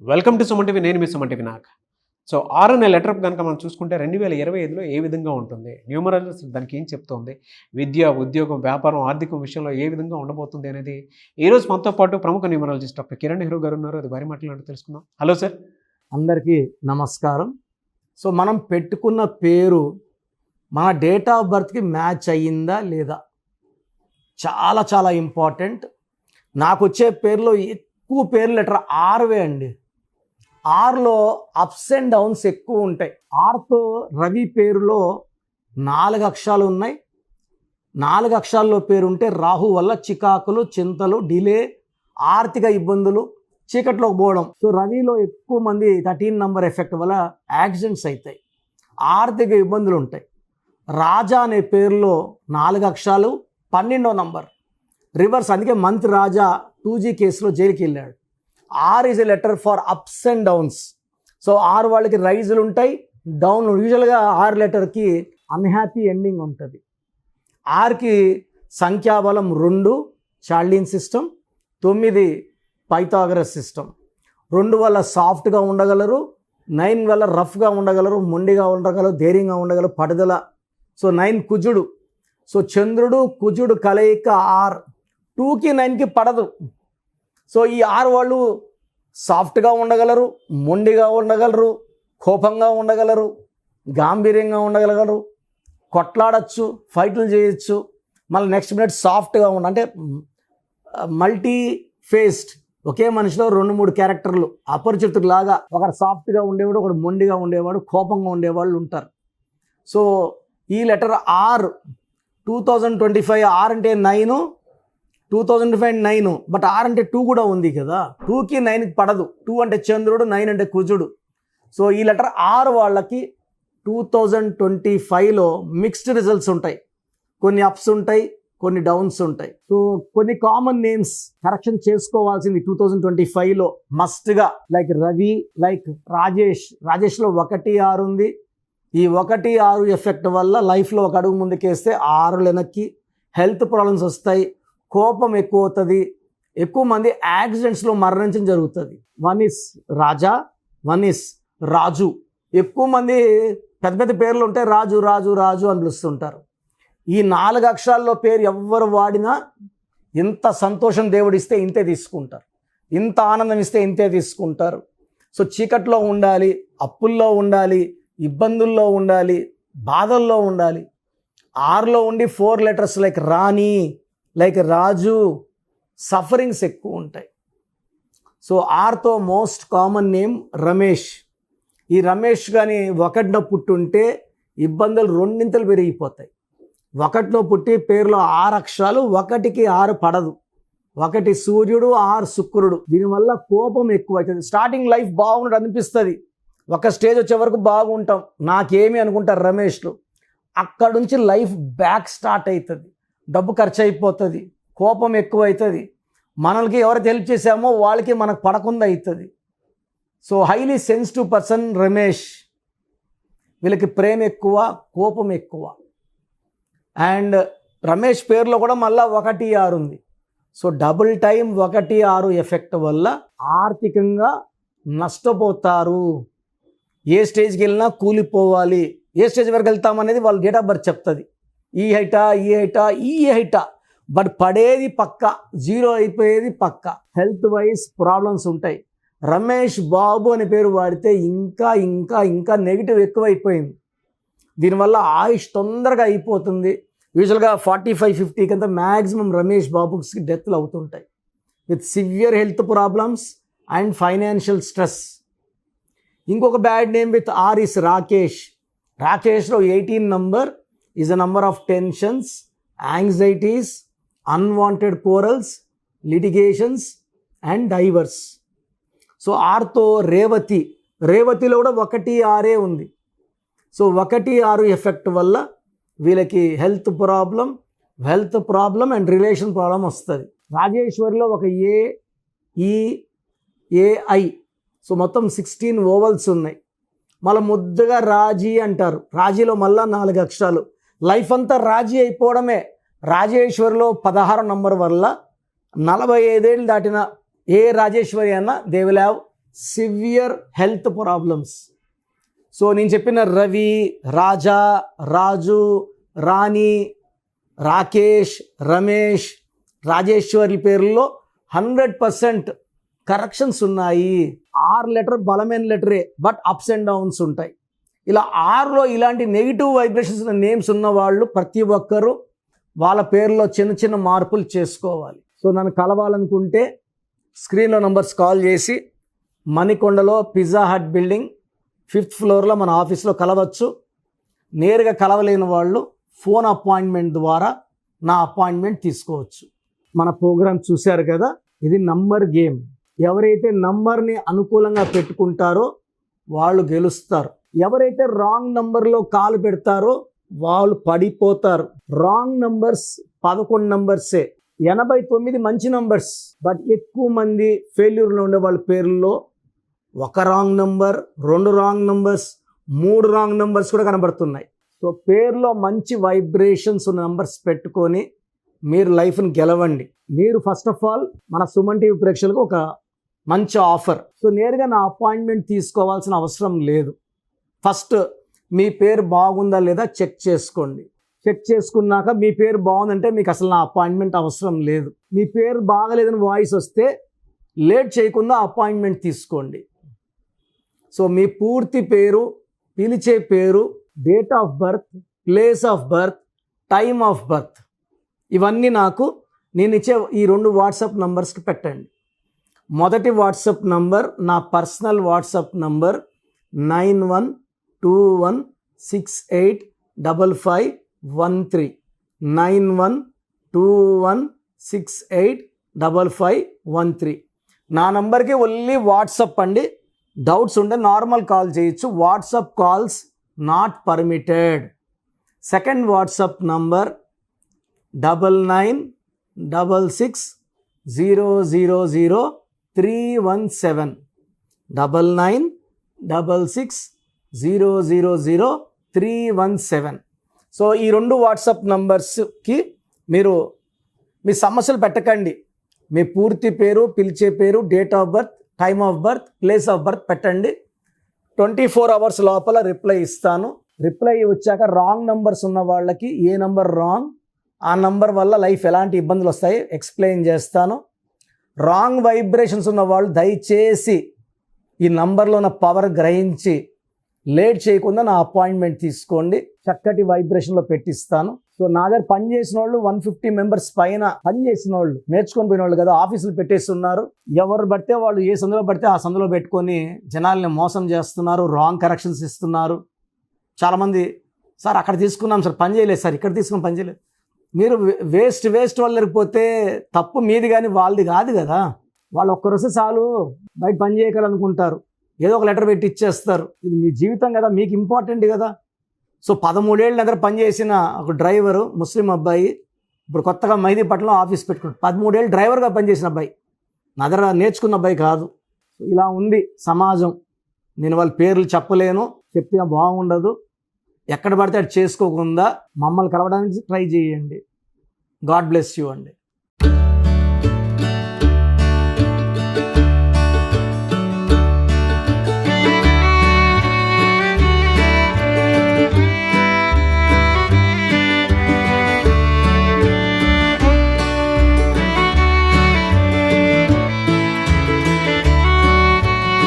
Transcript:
Welcome to Suman TV. నేను మీ Suman TV Nag. So R అనే లెటర్ కనుక మనం చూసుకుంటే 2025లో ఏ విధంగా ఉంటుంది, న్యూమరాలజీ దానికి ఏం చెప్తోంది, విద్య, ఉద్యోగం, వ్యాపారం, ఆర్థికం విషయంలో ఏ విధంగా ఉండబోతుంది అనేది ఈరోజు మనతో పాటు ప్రముఖ న్యూమరాలజిస్ట్ డాక్టర్ కిరణ్ నెహ్రూ గారు ఉన్నారు. అది వారి మాటలు తెలుసుకుందాం. Hello sir. అందరికీ నమస్కారం. సో మనం పెట్టుకున్న పేరు మన డేట్ ఆఫ్ బర్త్కి మ్యాచ్ అయ్యిందా లేదా చాలా చాలా ఇంపార్టెంట్. నాకు వచ్చే పేర్లో ఎక్కువ పేర్లు లెటర్ ఆర్వే అండి. ఆర్లో అప్స్ అండ్ డౌన్స్ ఎక్కువ ఉంటాయి. ఆర్తో రవి పేరులో 4 అక్షరాలు ఉన్నాయి. 4 అక్షరాల్లో పేరు ఉంటే రాహు వల్ల చికాకులు, చింతలు, డిలే, ఆర్థిక ఇబ్బందులు, చీకట్లోకి పోవడం. సో రవిలో ఎక్కువ మంది 13 నంబర్ ఎఫెక్ట్ వల్ల యాక్సిడెంట్స్ అవుతాయి, ఆర్థిక ఇబ్బందులు ఉంటాయి. రాజా అనే పేరులో 4 అక్షరాలు, 12వ నంబర్ రివర్స్. అందుకే మంత్ రాజా 2G కేసులో జైలుకి వెళ్ళాడు. R is a letter for ups and downs. So R వాళ్ళకి రైజులు ఉంటాయి, డౌన్. యూజువల్గా ఆర్ లెటర్కి అన్హ్యాపీ ఎండింగ్ ఉంటుంది. ఆర్కి సంఖ్యాబలం 2 చార్లిన్ సిస్టమ్, 9 పైథాగరస్ సిస్టమ్. 2 వల్ల సాఫ్ట్గా ఉండగలరు, 9 వల్ల రఫ్గా ఉండగలరు, మొండిగా ఉండగలరు, ధైర్యంగా ఉండగలరు, పడుదల. సో 9 కుజుడు. సో చంద్రుడు కుజుడు కలయిక ఆర్. 2కి 9కి పడదు. సో ఈ ఆర్ వాళ్ళు సాఫ్ట్గా ఉండగలరు, మొండిగా ఉండగలరు, కోపంగా ఉండగలరు, గాంభీర్యంగా ఉండగలగలరు, కొట్లాడచ్చు, ఫైట్లు చేయొచ్చు. మళ్ళీ నెక్స్ట్ మినిట్ సాఫ్ట్గా అంటే మల్టీ ఫేస్డ్, ఒకే మనిషిలో 2-3 క్యారెక్టర్లు, అపరిచితులాగా. ఒకరు సాఫ్ట్గా ఉండేవాడు, ఒకడు మొండిగా ఉండేవాడు, కోపంగా ఉండేవాళ్ళు ఉంటారు. సో ఈ లెటర్ ఆర్ 2025 ఆర్ అంటే 9, 2025 9. బట్ ఆర్ అంటే 2 కూడా ఉంది కదా. 2కి 9కి పడదు. 2 అంటే చంద్రుడు, 9 అంటే కుజుడు. సో ఈ లెటర్ ఆర్ వాళ్ళకి 2025లో మిక్స్డ్ రిజల్ట్స్ ఉంటాయి. కొన్ని అప్స్ ఉంటాయి, కొన్ని డౌన్స్ ఉంటాయి. సో కొన్ని కామన్ నేమ్స్ కరెక్షన్ చేసుకోవాల్సింది 2025లో మస్ట్గా. Like Ravi, like Rajesh. రాజేష్లో 1 6 ఉంది. ఈ 1 6 ఎఫెక్ట్ వల్ల లైఫ్లో ఒక అడుగు ముందుకేస్తే 6 వెనక్కి. హెల్త్ ప్రాబ్లమ్స్ వస్తాయి, కోపం ఎక్కువ అవుతుంది, ఎక్కువ మంది యాక్సిడెంట్స్లో మరణించడం జరుగుతుంది. 1 is రాజా, 1 is రాజు. ఎక్కువ మంది పెద్ద పెద్ద పేర్లు ఉంటే రాజు రాజు రాజు అని పిలుస్తుంటారు. ఈ 4 అక్షరాల్లో పేరు ఎవ్వరు వాడినా ఇంత సంతోషం దేవుడిస్తే ఇంతే తీసుకుంటారు, ఇంత ఆనందం ఇస్తే ఇంతే తీసుకుంటారు. సో చీకట్లో ఉండాలి, అప్పుల్లో ఉండాలి, ఇబ్బందుల్లో ఉండాలి, బాధల్లో ఉండాలి. ఆర్లో ఉండి 4 letters like Rani, like Raju, sufferings ఎక్కువ ఉంటాయి. సో ఆర్తో మోస్ట్ కామన్ నేమ్ రమేష్. ఈ రమేష్ కానీ 1న పుట్టుంటే ఇబ్బందులు 2 పెరిగిపోతాయి. 1లో పుట్టి పేరులో 6 అక్షరాలు, 1కి 6 పడదు. 1 సూర్యుడు, 6 శుక్రుడు. దీనివల్ల కోపం ఎక్కువ అవుతుంది. స్టార్టింగ్ లైఫ్ బాగున్నట్టు అనిపిస్తుంది, ఒక స్టేజ్ వచ్చే వరకు బాగుంటాం, నాకేమి అనుకుంటారు రమేష్లు. అక్కడ నుంచి లైఫ్ బ్యాక్ స్టార్ట్ అవుతుంది, డబ్బు ఖర్చు అయిపోతుంది, కోపం ఎక్కువ అవుతుంది, మనకి ఎవరైతే హెల్ప్ చేసామో వాళ్ళకి మనకు పడకుండా అవుతుంది. So highly sensitive person Ramesh. వీళ్ళకి ప్రేమ ఎక్కువ, కోపం ఎక్కువ. అండ్ రమేష్ పేరులో కూడా మళ్ళీ 1 6 ఉంది. సో డబుల్ టైం 1 6 ఎఫెక్ట్ వల్ల ఆర్థికంగా నష్టపోతారు. ఏ స్టేజ్కి వెళ్ళినా కూలిపోవాలి. ఏ స్టేజ్ వరకు వెళ్తామనేది వాళ్ళ డేట్ ఆఫ్ బర్త్ చెప్తుంది. ఈ హైటా. బట్ పడేది పక్క, 0 అయిపోయేది పక్క. హెల్త్ వైజ్ ప్రాబ్లమ్స్ ఉంటాయి. రమేష్ బాబు అనే పేరు వాడితే ఇంకా ఇంకా ఇంకా నెగిటివ్ ఎక్కువైపోయింది. దీనివల్ల ఆయుష్ తొందరగా అయిపోతుంది. యూజువల్గా 45-50 కంతా మ్యాక్సిమం రమేష్ బాబుకి డెత్లు అవుతుంటాయి with severe health problems and financial stress. ఇంకొక bad name with R is Rakesh. రాకేష్లో 18 number is a number of tensions, anxieties, unwanted quarrels, litigations and divorce. So ఆర్తో రేవతి. రేవతిలో కూడా 1 6 ఉంది. సో 1 6 ఎఫెక్ట్ వల్ల వీళ్ళకి health problem and relation problem వస్తుంది. రాజేశ్వరిలో ఒక ఏఐ. సో మొత్తం 16 ఓవల్స్ ఉన్నాయి. మళ్ళీ ముద్దుగా రాజీ అంటారు. రాజీలో మళ్ళీ 4 అక్షరాలు. లైఫ్ అంతా రాజీ అయిపోవడమే. రాజేశ్వరిలో 16 నంబర్ వల్ల 45 ఏళ్ళు దాటిన ఏ రాజేశ్వరి అన్నా they will have severe health problems. So నేను చెప్పిన రవి, రాజా, రాజు, రాణి, రాకేష్, రమేష్, రాజేశ్వరి పేర్లలో 100% కరెక్షన్స్ ఉన్నాయి. 6 లెటర్ బలమైన లెటరే, బట్ అప్స్ అండ్ డౌన్స్ ఉంటాయి. ఇలా 6లో ఇలాంటి నెగిటివ్ వైబ్రేషన్స్ నేమ్స్ ఉన్న వాళ్ళు ప్రతి ఒక్కరూ వాళ్ళ పేర్లో చిన్న చిన్న మార్పులు చేసుకోవాలి. సో నన్ను కలవాలనుకుంటే స్క్రీన్లో నంబర్స్ కాల్ చేసి మణికొండలో పిజ్జా హట్ బిల్డింగ్ 5th ఫ్లోర్లో మన ఆఫీస్లో కలవచ్చు. నేరుగా కలవలేని వాళ్ళు ఫోన్ అపాయింట్మెంట్ ద్వారా నా అపాయింట్మెంట్ తీసుకోవచ్చు. మన ప్రోగ్రామ్ చూశారు కదా, ఇది నంబర్ గేమ్. ఎవరైతే నంబర్ని అనుకూలంగా పెట్టుకుంటారో వాళ్ళు గెలుస్తారు. ఎవరైతే రాంగ్ నంబర్లో కాలు పెడతారో వాళ్ళు పడిపోతారు. రాంగ్ నంబర్స్ 11 నంబర్సే, 89 మంచి నంబర్స్. బట్ ఎక్కువ మంది ఫెయిల్యూర్లో ఉండే వాళ్ళ పేర్లలో 1 wrong number, 2 wrong numbers, 3 wrong numbers కూడా కనబడుతున్నాయి. సో పేర్లో మంచి వైబ్రేషన్స్ ఉన్న నంబర్స్ పెట్టుకొని మీరు లైఫ్ని గెలవండి. మీరు ఫస్ట్ ఆఫ్ ఆల్ మన సుమన్ టీవీ ప్రేక్షకులకు ఒక మంచి ఆఫర్. సో నేరుగా నా అపాయింట్మెంట్ తీసుకోవాల్సిన అవసరం లేదు. ఫస్ట్ మీ పేరు బాగుందా లేదా చెక్ చేసుకోండి. చెక్ చేసుకున్నాక మీ పేరు బాగుందంటే మీకు అసలు నా అపాయింట్మెంట్ అవసరం లేదు. మీ పేరు బాగలేదని వాయిస్ వస్తే లేట్ చేయకుండా అపాయింట్మెంట్ తీసుకోండి. సో మీ పూర్తి పేరు, పిలిచే పేరు, date of birth, place of birth, time of birth, ఇవన్నీ నాకు నేను ఇచ్చే ఈ 2 వాట్సాప్ నంబర్స్కి పెట్టండి. మొదటి వాట్సాప్ నంబర్ నా పర్సనల్ వాట్సాప్ నంబర్ 9121685513, 9121685513. నా నంబర్కి ఓన్లీ వాట్సాప్ అండి. డౌట్స్ ఉంటే నార్మల్ కాల్ చేయొచ్చు. WhatsApp calls not permitted. Second WhatsApp number 9966000317, 9966000317. So ఈ 2 వాట్సాప్ నంబర్స్కి మీరు మీ సమస్యలు పెట్టకండి. మీ పూర్తి పేరు, పిలిచే పేరు, date of birth, time of birth, place of birth పెట్టండి. 24 అవర్స్ లోపల రిప్లై ఇస్తాను. రిప్లై వచ్చాక రాంగ్ నంబర్స్ ఉన్న వాళ్ళకి ఏ నంబర్ రాంగ్, ఆ నంబర్ వల్ల లైఫ్ ఎలాంటి ఇబ్బందులు వస్తాయి ఎక్స్ప్లెయిన్ చేస్తాను. రాంగ్ వైబ్రేషన్స్ ఉన్న వాళ్ళు దయచేసి ఈ నంబర్లో ఉన్న పవర్ గ్రహించి లేట్ చేయకుండా నా అపాయింట్మెంట్ తీసుకోండి. చక్కటి వైబ్రేషన్లో పెట్టిస్తాను. సో నా దగ్గర పనిచేసిన వాళ్ళు 150 మెంబర్స్ పైన పనిచేసిన వాళ్ళు, నేర్చుకొని పోయిన వాళ్ళు కదా, ఆఫీసులు పెట్టేస్తున్నారు. ఎవరు పడితే వాళ్ళు ఏ సందులో పడితే ఆ సందులో పెట్టుకొని జనాల్ని మోసం చేస్తున్నారు, రాంగ్ కరెక్షన్స్ ఇస్తున్నారు. చాలామంది సార్ అక్కడ తీసుకున్నాం సార్ పని చేయలేదు, సార్ ఇక్కడ తీసుకున్నాం పని చేయలేదు. మీరు వేస్ట్ వాళ్ళు లేకపోతే తప్పు మీది కానీ వాళ్ళది కాదు కదా. వాళ్ళు ఒక్కరోజు చాలు బయట పని చేయగలనుకుంటారు, ఏదో ఒక లెటర్ పెట్టి ఇచ్చేస్తారు. ఇది మీ జీవితం కదా, మీకు ఇంపార్టెంట్ కదా. సో 13 ఏళ్ళ దగ్గర పనిచేసిన ఒక డ్రైవరు, ముస్లిం అబ్బాయి, ఇప్పుడు కొత్తగా మైదీపట్నంలో ఆఫీస్ పెట్టుకున్నాడు. 13 ఏళ్ళు డ్రైవర్గా పనిచేసిన అబ్బాయి, నా దగ్గర నేర్చుకున్న అబ్బాయి కాదు. ఇలా ఉంది సమాజం. నేను వాళ్ళ పేర్లు చెప్పలేను, చెప్తే బాగుండదు. ఎక్కడ పడితే అది చేసుకోకుండా మమ్మల్ని కలవడానికి ట్రై చేయండి. గాడ్ బ్లెస్ యూ అండి.